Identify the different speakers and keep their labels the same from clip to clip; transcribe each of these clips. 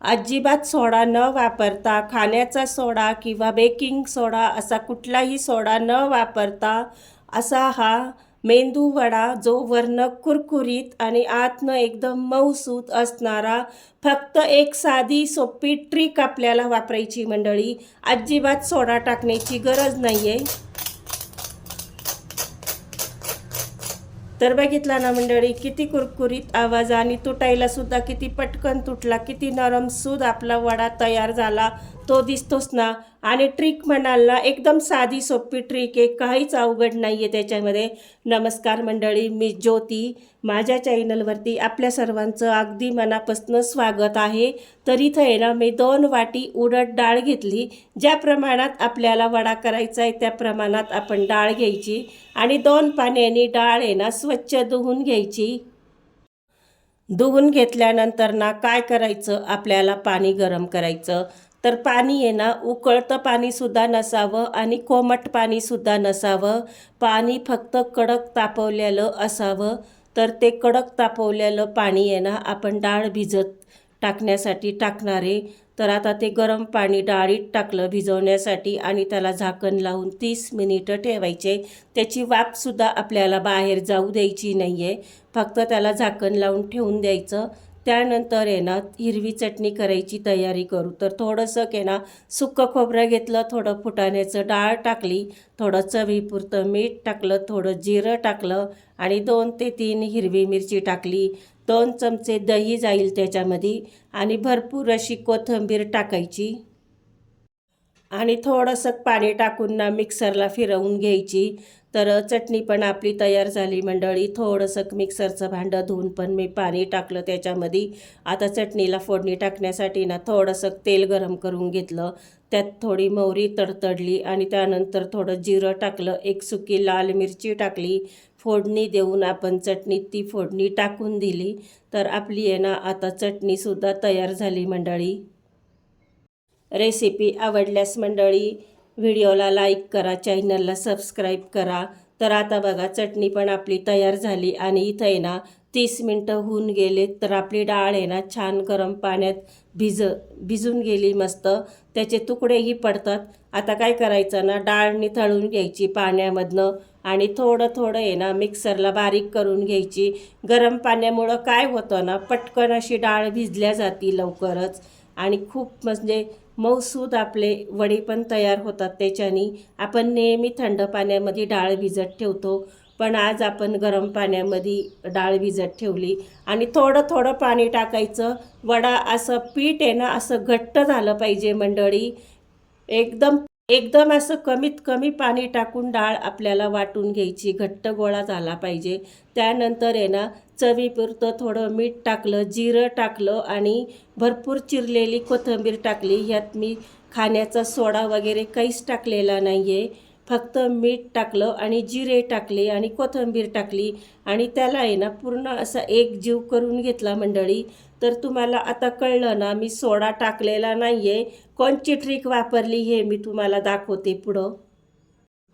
Speaker 1: अजिबात सोडा न वापरता, खाण्याचा सोडा किंवा बेकिंग सोडा असा कुठलाही सोडा न वापरता असा हा मेंदू वडा, जो वरनं कुरकुरीत आणि आतनं एकदम मऊसूत असणारा, फक्त एक साधी सोपी ट्रिक आपल्याला वापरायची मंडळी. अजिबात सोडा टाकण्याची गरज नाही आहे. तर बघितला ना मंडळी, किती कुरकुरीत आवाज आणि तुटायला सुद्धा किती पटकन तुटला, किती नरम सूद आपला वडा तयार झाला तो दिसतोच ना. आणि ट्रिक म्हणाल ना, एकदम साधी सोपी ट्रिक आहे, काहीच अवघड नाही आहे त्याच्यामध्ये. नमस्कार मंडळी, मी ज्योती. माझ्या चॅनलवरती आपल्या सर्वांचं अगदी मनापासून स्वागत आहे. तर इथं आहे ना, मी 2 वाटी उडद डाळ घेतली. ज्या प्रमाणात आपल्याला वडा करायचा आहे त्या प्रमाणात आपण डाळ घ्यायची आणि 2 पाण्याने डाळ आहे ना स्वच्छ धुवून घ्यायची. धुवून घेतल्यानंतर ना काय करायचं, आपल्याला पाणी गरम करायचं. तर पाणी आहे ना, उकळतं पाणीसुद्धा नसावं आणि कोमट पाणीसुद्धा नसावं. पाणी फक्त कडक तापवलेलं असावं. तर ते कडक तापवलेलं पाणी आहे ना, आपण डाळ भिजत टाकण्यासाठी टाकणार आहे. तर आता ते गरम पाणी डाळीत टाकलं भिजवण्यासाठी आणि त्याला झाकण लावून 30 मिनिटं ठेवायचे. त्याची वाफसुद्धा आपल्याला बाहेर जाऊ द्यायची नाही आहे, फक्त त्याला झाकण लावून ठेवून द्यायचं. त्यानंतर आहे ना, हिरवी चटणी करायची तयारी करू. तर थोडंसं आहे ना, सुकं खोबरं घेतलं, थोडं फुटाण्याचं डाळ टाकली, थोडं चवीपुरतं मीठ टाकलं, थोडं जिरं टाकलं आणि 2 ते 3 हिरवी मिरची टाकली. 2 चमचे दही जाईल त्याच्यामध्ये आणि भरपूर अशी कोथिंबीर टाकायची आणि थोडंसं पाणी टाकून ना मिक्सरला फिरवून घ्यायची. तर चटणी पण आपली तयार झाली मंडळी. थोडंसं मिक्सरचं भांडं धुवून पण मी पाणी टाकलं त्याच्यामध्ये. आता चटणीला फोडणी टाकण्यासाठी ना थोडंसं तेल गरम करून घेतलं. त्यात थोडी मोहरी तडतडली आणि त्यानंतर थोडं जिरं टाकलं, 1 सुकी लाल मिरची टाकली. फोडणी देऊन आपण चटणीत ती फोडणी टाकून दिली. तर आपली आहे ना आता चटणीसुद्धा तयार झाली मंडळी. रेसिपी आवडल्यास मंडळी व्हिडिओला लाईक करा, चॅनलला सबस्क्राईब करा. तर आता बघा, चटणी पण आपली तयार झाली आणि इथं आहे ना 30 मिनटं होऊन गेले. तर आपली डाळ आहे ना छान गरम पाण्यात भिजून गेली मस्त. त्याचे तुकडेही पडतात. आता काय करायचं ना, डाळ निथळून घ्यायची पाण्यामधनं आणि थोडं थोडं आहे ना मिक्सरला बारीक करून घ्यायची. गरम पाण्यामुळं काय होतं ना, पटकन अशी डाळ भिजल्या जाती लवकरच आणि खूप म्हणजे मऊसूद आपले वडे पण तयार होतात त्याच्यानी. आपण नेहमी थंड पाण्यामध्ये डाळ भिजत ठेवतो, पण आज आपण गरम पाण्यामध्ये डाळ भिजत ठेवली आणि थोडं थोडं पाणी टाकायचं. वडा असं पीठ आहे ना असं घट्ट झालं पाहिजे मंडळी. एकदम एकदम असं कमीत कमी पाणी टाकून डाळ आपल्याला वाटून घ्यायची, घट्ट गोळा झाला पाहिजे. त्यानंतर आहे ना चवीपुरतं थोडं मीठ टाकलं, जिरं टाकलं आणि भरपूर चिरलेली कोथिंबीर टाकली. यात मी खाण्याचा सोडा वगैरे काहीच टाकलेला नाही आहे. फक्त मीठ टाकलं आणि जिरे टाकले आणि कोथिंबीर टाकली आणि त्याला आहे ना पूर्ण असा एक जीव करून घेतला मंडळी. तर तुम्हाला आता कळलं ना, मी सोडा टाकलेला नाही आहे. कोणची ट्रिक वापरली हे मी तुम्हाला दाखवते पुढं.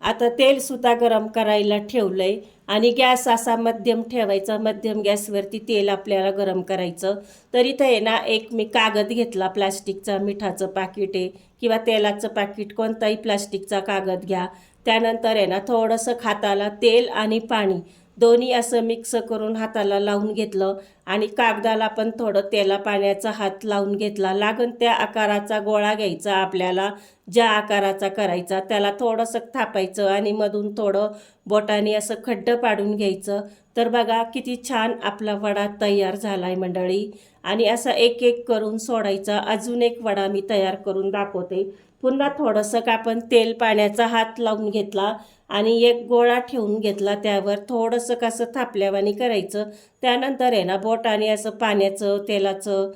Speaker 1: आता तेलसुद्धा गरम करायला ठेवलं आहे आणि गॅस असा मध्यम ठेवायचा. मध्यम गॅसवरती तेल आपल्याला गरम करायचं. तर इथं आहे ना एक मी कागद घेतला प्लास्टिकचा, मिठाचं पाकिट आहे किंवा तेलाचं पाकिट, कोणताही प्लास्टिकचा कागद घ्या. त्यानंतर आहे ना थोडंसं हाताला तेल आणि पाणी दोन्ही असं मिक्स करून हाताला लावून घेतलं आणि कागदाला पण थोडं तेला पाण्याचा हात लावून घेतला. लागून त्या आकाराचा गोळा घ्यायचा आपल्याला, ज्या आकाराचा करायचा त्याला थोडंसं थापायचं आणि मधून थोडं बोटाने असं खड्डं पाडून घ्यायचं. तर बघा किती छान आपला वडा तयार झाला आहे मंडळी. आणि असा एक एक करून सोडायचा. अजून एक वडा मी तयार करून दाखवते. पुन्हा थोडंसं आपण तेल पाण्याचा हात लावून घेतला आणि एक गोळा ठेवून घेतला, त्यावर थोडंसं कसं थापल्यावानी करायचं. त्यानंतर आहे ना बोटाने असं पाण्याचं तेलाचं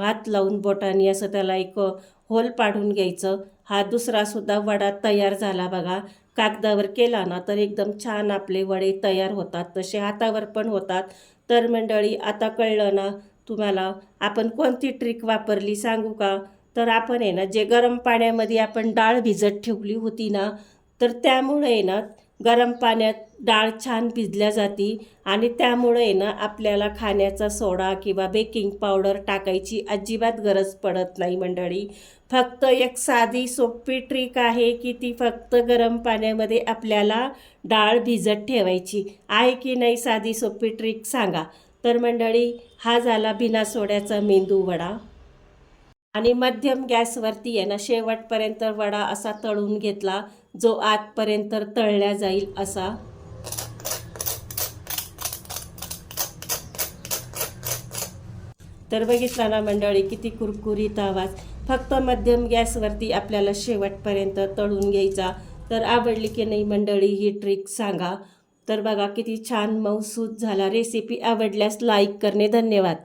Speaker 1: हात लावून बोटाने असं त्याला एक होल पाडून घ्यायचं. हा दुसरासुद्धा वडा तयार झाला बघा. कागदावर केला ना तर एकदम छान आपले वडे तयार होतात, तसे हातावर पण होतात. तर मंडळी आता कळलं ना तुम्हाला, आपण कोणती ट्रिक वापरली सांगू का? तर आपण आहे ना जे गरम पाण्यामध्ये आपण डाळ भिजत ठेवली होती ना, तर त्यामुळे आहे ना गरम पाण्यात डाळ छान भिजल्या जाती आणि त्यामुळे ना आपल्याला खाण्याचा सोडा किंवा बेकिंग पावडर टाकायची अजिबात गरज पडत नाही मंडळी. फक्त एक साधी सोपी ट्रिक आहे की ती फक्त गरम पाण्यामध्ये आपल्याला डाळ भिजत ठेवायची आहे की नाही. साधी सोपी ट्रिक सांगा. तर मंडळी, हा झाला बिना सोड्याचा मेंदू वडा. आणि मध्यम गॅसवरती आहे ना शेवटपर्यंत वडा असा तळून घेतला, जो आतपर्यंत तळल्या जाईल असा. तर बघितला ना मंडळी किती कुरकुरीत आवाज. फक्त मध्यम गॅसवरती आपल्याला शेवटपर्यंत तळून घ्यायचा. तर आवडली की नाही मंडळी ही ट्रिक सांगा. तर बघा किती छान मऊसूत झाला. रेसिपी आवडल्यास लाईक करणे. धन्यवाद.